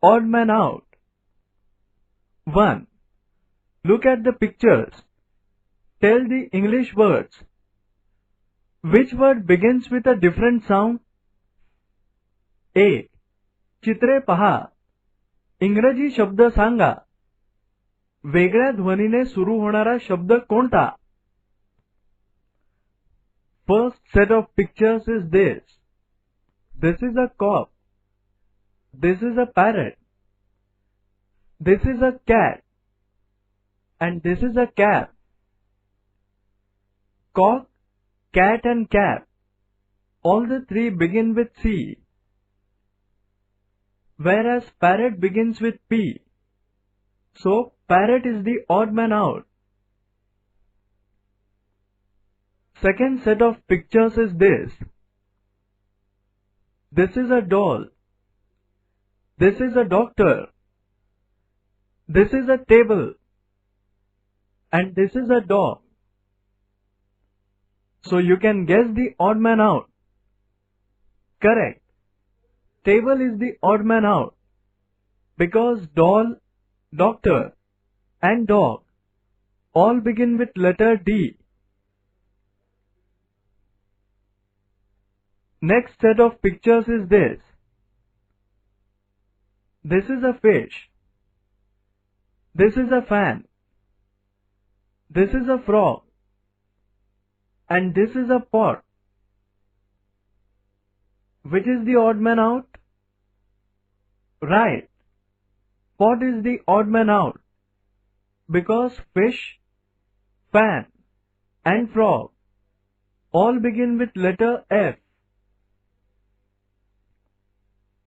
odd man out. 1. Look at the pictures. Tell the English words. Which word begins with a different sound? A. चित्रे पहा. इंग्रजी शब्द सांगा. वेगळ्या ध्वनीने सुरू होणारा शब्द कोणता? First set of pictures is this. This is a cock. This is a parrot. This is a cat. And this is a cap. Cock, cat and cap. All the three begin with C. Whereas parrot begins with P. So parrot is the odd man out. Second set of pictures is this. This is a doll. This is a doctor. This is a table. And this is a dog. So you can guess the odd man out. Correct. Table is the odd man out because doll, doctor and dog all begin with letter D. Next set of pictures is this. This is a fish. This is a fan. This is a frog. And this is a pot. Which is the odd man out? Right. Pot is the odd man out because fish, fan and frog all begin with letter F.